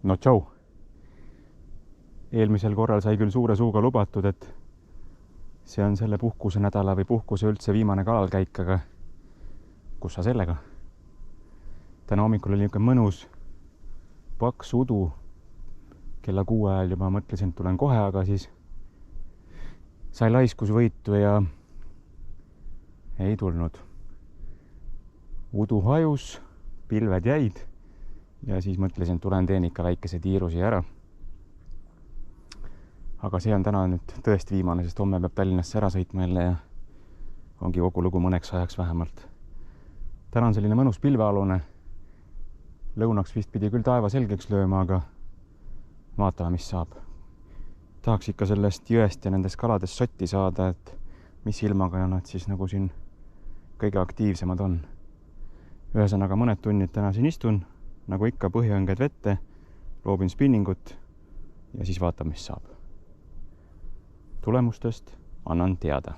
no tšau. Eelmisel korral sai küll suure suuga lubatud, et see on selle puhkuse nädala või puhkuse üldse viimane kalalkäik, aga kus sa sellega? Täna hommikul oli niisugune mõnus paks udu. Kella 6 ajal juba mõtlesin, et tulen kohe, aga siis sai laiskusvõitu ja ei tulnud. Udu hajus, pilved jäid ja siis mõtlesin, et tulen teen ikka väikese tiirusi ära. Aga see on täna nüüd tõesti viimane, sest homme peab Tallinnasse ära sõitma jälle ja ongi kogu lugu mõneks ajaks vähemalt. Täna on selline mõnus pilvealune. Lõunaks vist pidi küll taeva selgeks lööma, aga vaatame, mis saab. Tahaks ikka sellest jõest ja nendest kaladest sotti saada, et mis ilmaga nad siis nagu siin kõige aktiivsemad on. Ühesõnaga mõned tunnid täna siin istun, nagu ikka põhjaõnged vette, loobin spinningut ja siis vaatab, mis saab. Tulemustest annan teada.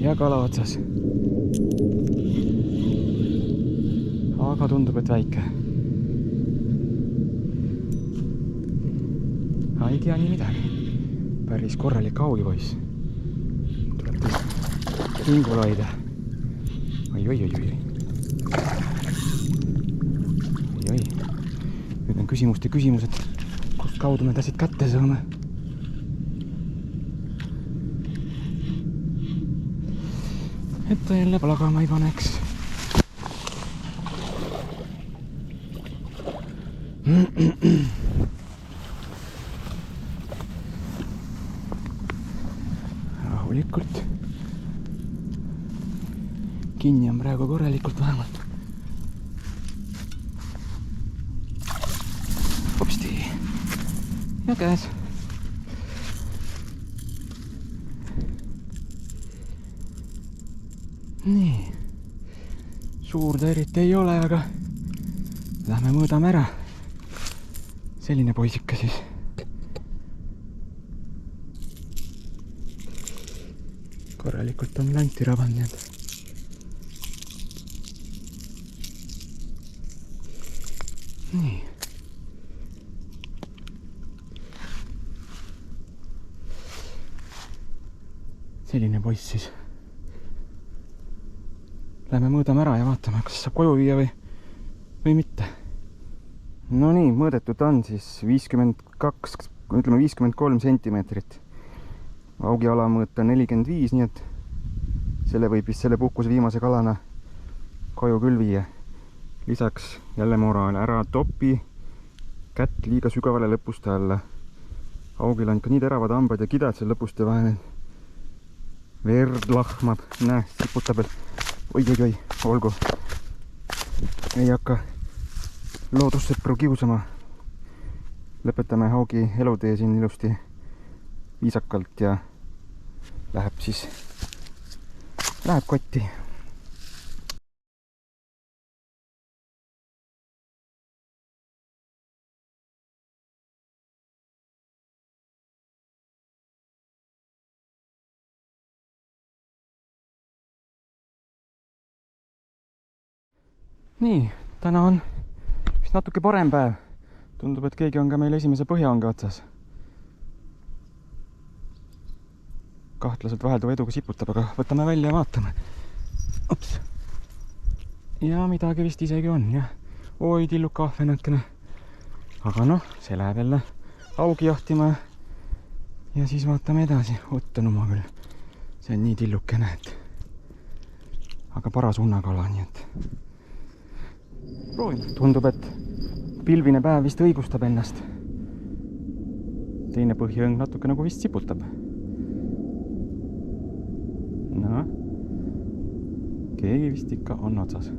Ja kala otsas. Aga tundub, et väike. Ei tea nii midagi. Päris korralik augipoiss. Tuleb tõesti hingul hoida. Oi. Nüüd on küsimuste küsimus, et kust kaudu me ta siit kätte saame. Et ta jälle plagama ei paneks. Rahulikult. Kinni on praegu korralikult vähemalt. Hopsti. Ja käes. Nii, suur ta eriti ei ole, aga lähme mõõdame ära. Selline poisike siis. Korralikult on lanti rabanud need. Nii. Selline poiss siis. Lähme mõõdame ära ja vaatame, kas saab koju viia või mitte. No nii, mõõdetud on siis 52, ütleme 53 sentimeetrit. Augi alamõõt on 45, nii et selle võib vist selle puhkuse viimase kalana koju küll viia. Lisaks jälle moraal, ära topi kätt liiga sügavale lõpuste alla. Augil on ka nii teravad hambad ja kidad seal lõpuste vahel. Verd lahmab, näe, siputab veel. Oi, olgu. Ei hakka loodussõpru kiusama. Lõpetame augi elutee siin ilusti viisakalt ja läheb kotti. Nii, täna on vist natuke parem päev. Tundub, et keegi on ka meil esimese põhjaonge otsas. Kahtlaselt vahelduva eduga siputab, aga võtame välja ja vaatame. Ups. Ja midagi vist isegi on, jah. Oi, tilluka ahvenakene. Aga noh, see läheb jälle augi jahtima ja siis vaatame edasi. Ottan oma küll. See on nii tillukene, et aga paras unnakala, nii et proovime. Tundub, et pilvine päev vist õigustab ennast. Teine põhjaõng natuke nagu vist siputab. No, keegi vist ikka on otsas.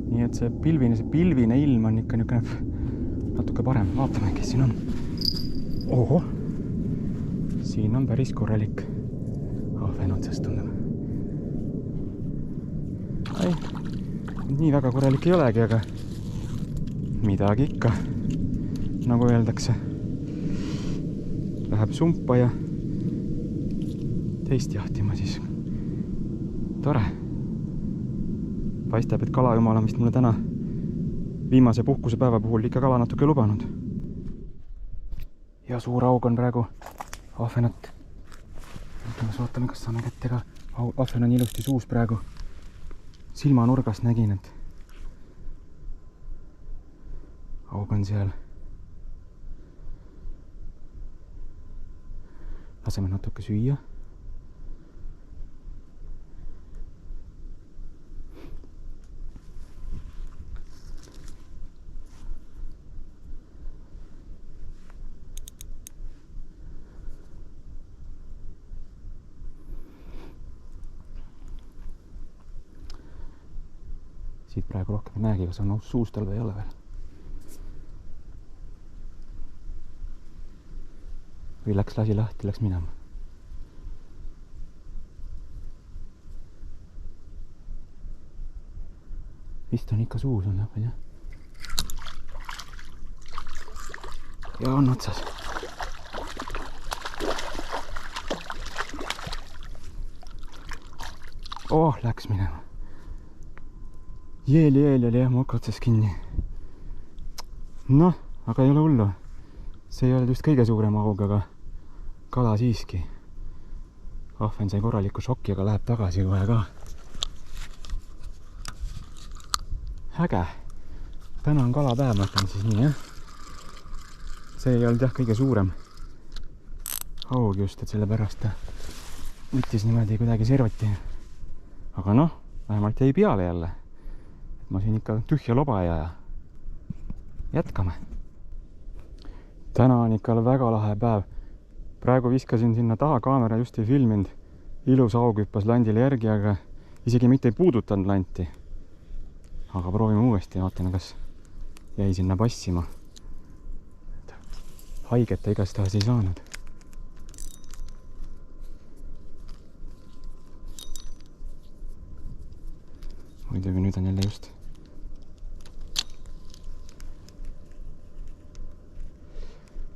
Nii et see pilvine ilm on ikka natuke parem. Vaatame, kes siin on. Oho! Siin on päris korralik ahven otsast tundub. Ai, nii väga korralik ei olegi, aga midagi ikka, nagu öeldakse. Läheb sumpa ja teist jahtima siis. Tore. Paistab, et kalajumal on vist mulle täna viimase puhkusepäeva puhul ikka kala natuke lubanud. Ja suur aug on praegu ahvenat. Vaatame, kas saame kätte ka. Ahven on ilusti suus praegu. Silmanurgast nägin, et aug on seal. Laseme natuke süüa. Siit praegu rohkem ei näegi, kas on suus tal või ei ole veel. Või läks lasi lahti, läks minema. Vist on ikka suus on jah. Ja on otsas. Oh, läks minema. Jeel oli jah moka otsas kinni. Noh, aga ei ole hullu. See ei ole just kõige suurem aug, aga kala siiski. Ahven sai korraliku šoki, aga läheb tagasi kohe ka. Äge. Täna on kalapäev, ma ütlen siis nii, jah. See ei olnud jah kõige suurem aug just, et selle pärast ta võttis niimoodi kuidagi servati. Aga noh, vähemalt jäi peale jälle. Ma siin ikka tühja loba ei aja. Jätkame. Täna on ikka väga lahe päev. Praegu viskasin sinna taha, kaamera just ei filminud. Ilus aug hüppas landile järgi, aga isegi mitte ei puudutanud lanti. Aga proovime uuesti ja vaatame, kas jäi sinna passima. Haiget ta igastahas ei saanud. Muidugi nüüd on jälle just.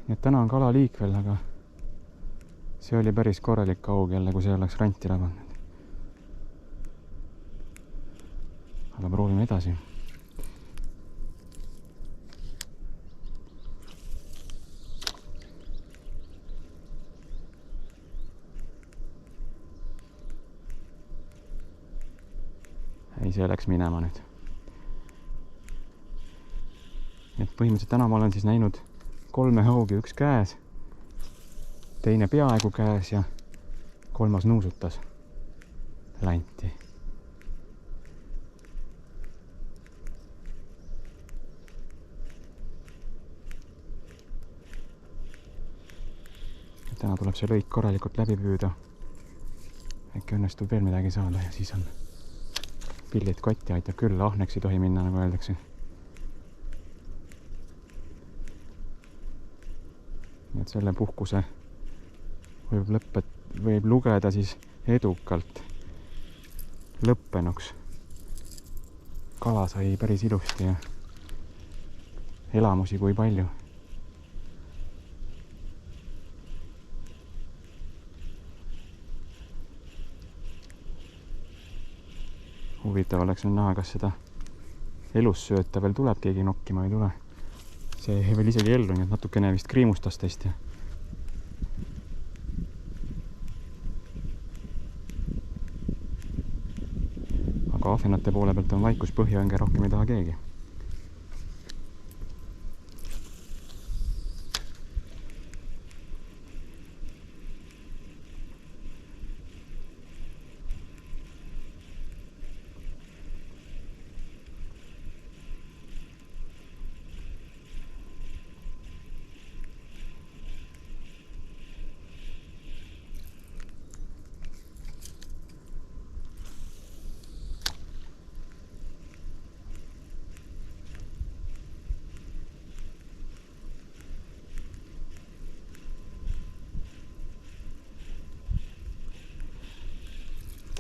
Nii et täna on kala liik veel, aga see oli päris korralik aug jälle, kui see oleks ranti rabanud. Aga proovime edasi. Ei, see läks minema nüüd. Nii et põhimõtteliselt täna ma olen siis näinud 3 haugi, üks käes, teine peaaegu käes ja 3. nuusutas lanti. Täna tuleb see lõik korralikult läbi püüda. Äkki õnnestub veel midagi saada ja siis on pillid kotti, aitab küll, ahneks ei tohi minna, nagu öeldakse. Nii et selle puhkuse võib lugeda siis edukalt lõppenuks. Kala sai päris ilusti ja elamusi kui palju. Huvitav oleks näha, kas seda elussööta veel tuleb keegi nokkima või ei tule. See jäi veel isegi ellu, nii et natukene vist kriimustas teist ja aga ahvenate poole pealt on vaikus, põhjaõnge rohkem ei taha keegi.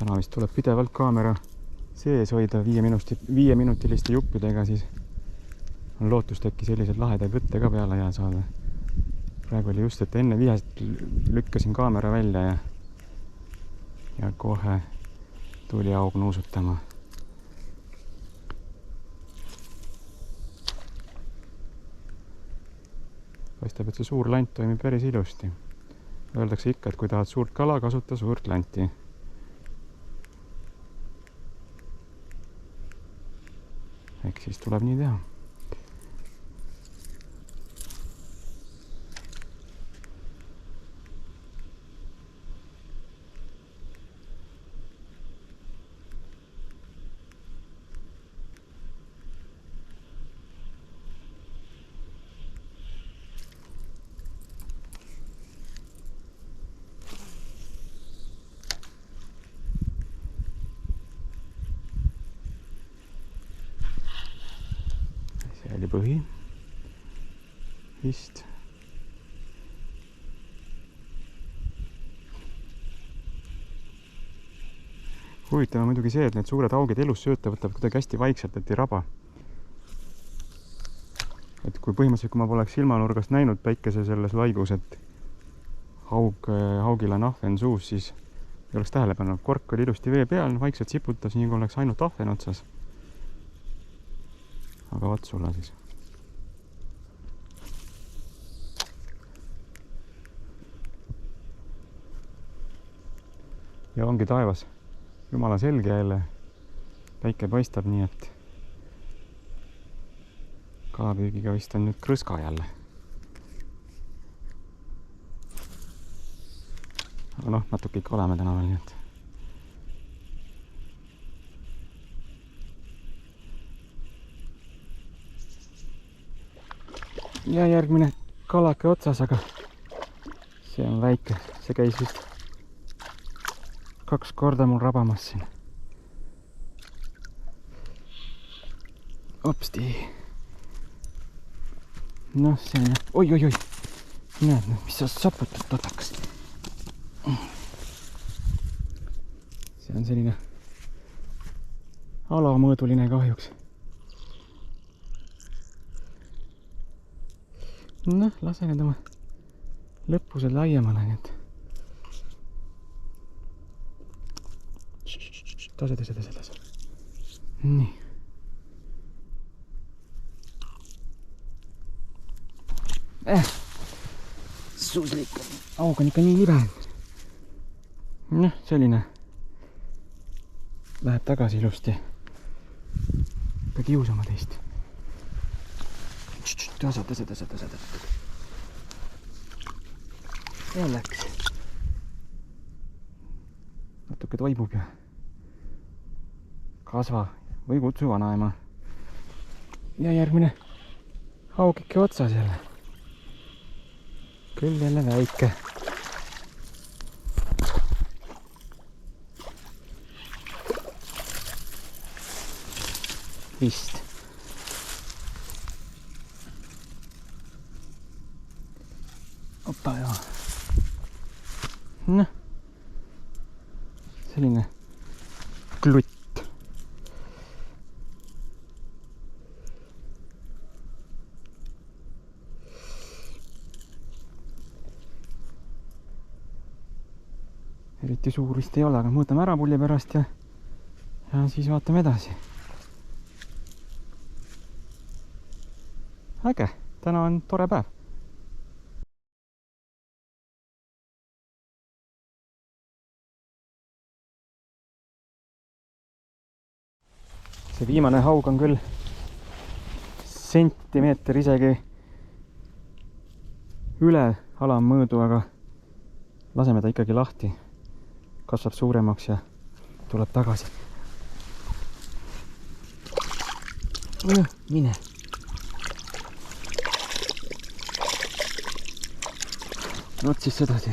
Täna vist tuleb pidevalt kaamera sees hoida 5-minutiliste juppidega, siis on lootust äkki selliseid lahedaid võtte ka peale jää saada. Praegu oli just, et enne vihast lükkasin kaamera välja ja kohe tuli aug nuusutama. Paistab, et see suur lant toimib päris ilusti. Öeldakse ikka, et kui tahad suurt kala, kasuta suurt lanti. Ehk siis tuleb nii teha. See oli põhi. Vist. Huvitav on muidugi see, et need suured haugid elussööta võtavad kuidagi hästi vaikselt, et ei raba. Et kui põhimõtteliselt, kui ma poleks silmanurgast näinud päikese selles laigus, et haugil on ahven suus, siis ei oleks tähele pannud. Kork oli ilusti vee peal, vaikselt siputas, nii kui oleks ainult ahven otsas. Aga vaat sulle siis. Ja ongi taevas jumala selge jälle. Päike paistab nii, et kalapüügiga vist on nüüd krõska jälle. Aga noh, natuke ikka oleme täna veel, nii et ja järgmine kalake otsas, aga see on väike. See käis vist 2 korda mul rabamas siin. Opsti. Noh, see on jah. Oi. Näed, mis sa saputad totakas. See on selline alamõõduline kahjuks. Noh, lase need oma lõpused laiemale, nii et tase. Nii. Suuslik. Aug on ikka nii libe. Noh, selline. Läheb tagasi ilusti. Ka kiusama teist. Tase. Ja läks. Natuke toibub ja kasva või kutsu vanaema. Ja järgmine haugike otsas jälle. Küll jälle väike. Vist. Opa, joo. Noh. Selline klutt. Eriti suur vist ei ole, aga mõõtame ära pulli pärast ja siis vaatame edasi. äge, täna on tore päev. See viimane haug on küll sentimeeter isegi üle alammõõdu, aga laseme ta ikkagi lahti. Kasvab suuremaks ja tuleb tagasi. Mine. No siis sedasi.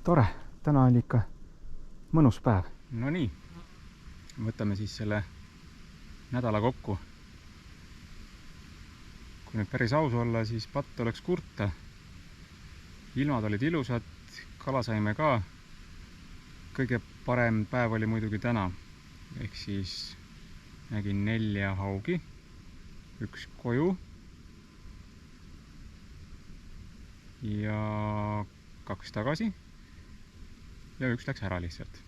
Tore, täna oli ikka mõnus päev. No nii, võtame siis selle nädala kokku. Kui nüüd päris aus olla, siis patt oleks kurta. Ilmad olid ilusad, kala saime ka. Kõige parem päev oli muidugi täna. Ehk siis nägin 4 haugi, 1 koju ja 2 tagasi ja 1 läks ära lihtsalt.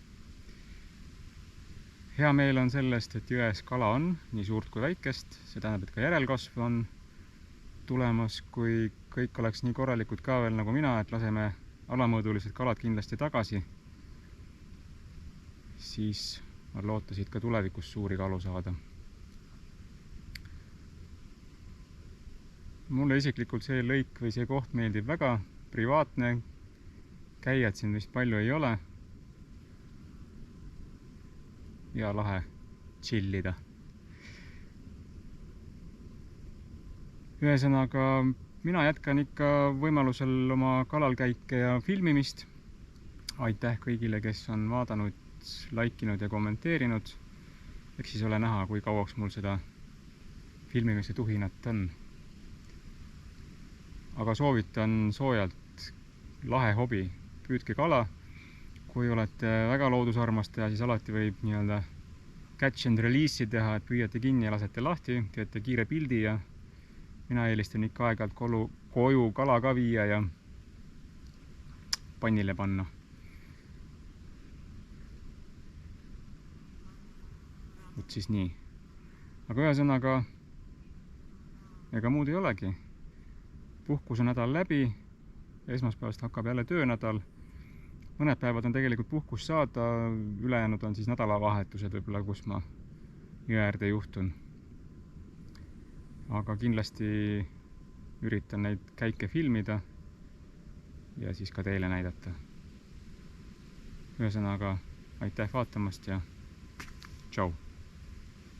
Hea meel on sellest, et jões kala on, nii suurt kui väikest. See tähendab, et ka järelkasv on tulemas. Kui kõik oleks nii korralikud ka veel nagu mina, et laseme alamõõdulised kalad kindlasti tagasi, siis on lootasid ka tulevikus suuri kalu saada. Mulle isiklikult see lõik või see koht meeldib väga, privaatne, käijad siin vist palju ei ole ja lahe chillida. Ühesõnaga, mina jätkan ikka võimalusel oma kalalkäike ja filmimist. Aitäh kõigile, kes on vaadanud, laikinud ja kommenteerinud. Eks siis ole näha, kui kauaks mul seda filmimise tuhinat on. Aga soovitan soojalt, lahe hobi, püüdke kala. Kui olete väga loodusarmastaja, siis alati võib nii-öelda catch and release'i teha, et püüate kinni ja lasete lahti, teete kiire pildi ja mina eelistan ikka aeg-ajalt koju kala ka viia ja pannile panna. Vot siis nii. Aga ühesõnaga, ega muud ei olegi. Puhkuse nädal läbi, esmaspäevast hakkab jälle töönädal. Mõned päevad on tegelikult puhkus saada, ülejäänud on siis nädalavahetused võib-olla, kus ma jõe äärde juhtun. Aga kindlasti üritan neid käike filmida ja siis ka teile näidata. Ühesõnaga, aitäh vaatamast ja tšau!